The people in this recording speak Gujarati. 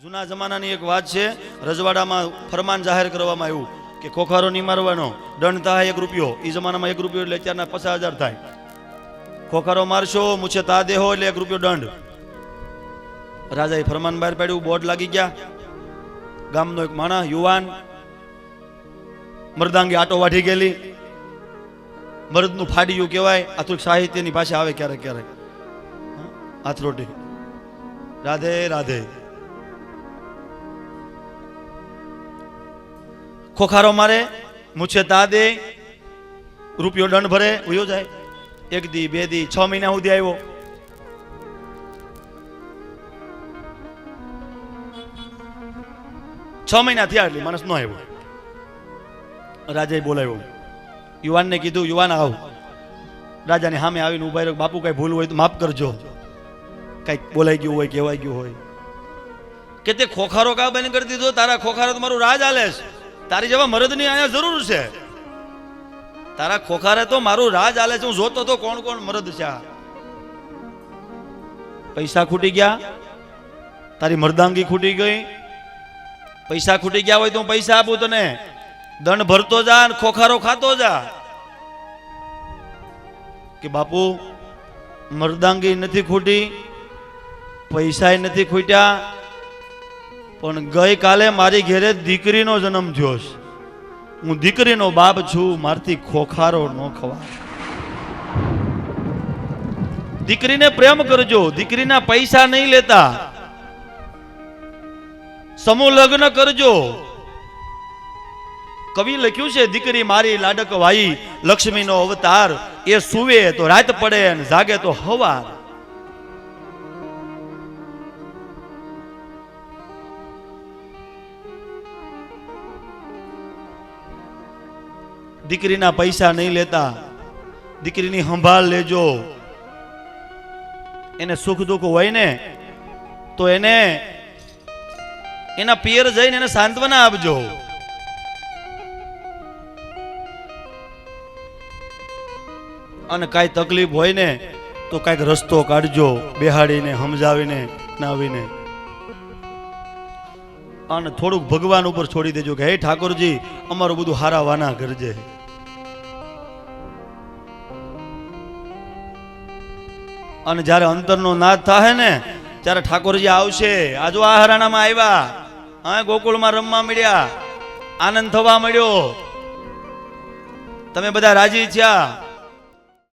જૂના જમાનાની એક વાત છે, રજવાડામાં ફરમાન જાહેર કરવામાં આવ્યું કે ખોખારો નહીં મારવાનો, દંડ થાય 1 રૂપિયો. એ જમાનામાં 1 રૂપિયો એટલે અત્યારના 50,000 થાય. ખોખારો મારશો મૂછે તા દેહો એટલે 1 રૂપિયો દંડ. રાજાએ ફરમાન બહાર પાડ્યું, બોર્ડ લાગી ગયા. ગામનો એક માણસ યુવાન મરદાંગી આટો વાઢી ગયેલી, મરદનું ફાડ્યું કહેવાય, આ થોડીક સાહિત્યની ભાષા આવે ક્યારેક ક્યારેક. હાથરોટી, રાધે રાધે. ખોખારો મારે, મૂછે તા દે, રૂપિયો દંડ ભરે, ઉયો જાય. 1 દી 2 દી 6 મહિના સુધી આવ્યો. છ મહિના થયા એટલે માણસ નો આવ્યો. રાજાએ બોલાવ્યો, યુવાનને કીધું, યુવાન આવ. રાજાની સામે આવીને ઉભા રહ્યો, બાપુ કઈ ભૂલ હોય તો માફ કરજો, કઈક બોલાઈ ગયું હોય, કહેવાઈ ગયું હોય. કે તે ખોખારો કા બંધ કરી દીધો? તારા ખોખારો તો મારું રાજ હાલે છે, તારી જેવા મરદની અહીંયા જરૂર છે. તારા ખોખારે તો મારું રાજ હાલે છે, હું જોતો તો કોણ કોણ મરદ છે. પૈસા ખૂટી ગયા, તારી મરદાંગી ખૂટી ગઈ. પૈસા ખૂટી ગયા હોય તો હું પૈસા આપું તને, દંડ ભરતો જા અને ખોખારો ખાતો જા. કે બાપુ મરદાંગી નથી ખૂટી, પૈસા નથી ખૂટ્યા, પણ ગઈ કાલે મારી ઘેરે દીકરીનો જન્મ થયો છે. હું દીકરીનો બાપ છું, મારથી ખોખારો ન ખવાય. દીકરીને પ્રેમ કરજો, દીકરીના પૈસા નહીં લેતા. સમૂહ લગ્ન કરજો. કવિ લખ્યું છે, દીકરી મારી લાડક વાઈ, લક્ષ્મીનો અવતાર. એ સુવે તો રાત પડે અને જાગે તો હવાર. દીકરીના પૈસા નહીં લેતા, દીકરીની સંભાળ લેજો. એને સુખ દુઃખ હોય ને તો એને એના પિયર જઈને એને સાંત્વના આપજો. અને કાંઈ તકલીફ હોય ને તો કાંઈક રસ્તો કાઢજો, બેહાડીને સમજાવીને નાવીને. અને થોડુંક ભગવાન ઉપર છોડી દેજો કે હે ઠાકોરજી, અમારું બધું હારા વાના કરજે. અને જ્યારે અંતરનો નાદ થાય ને ત્યારે ઠાકોરજી આવશે. આજો આ હરાણામાં આવ્યા, હા ગોકુળમાં રમવા મળ્યા, આનંદ થવા મળ્યો, તમે બધા રાજી થયા.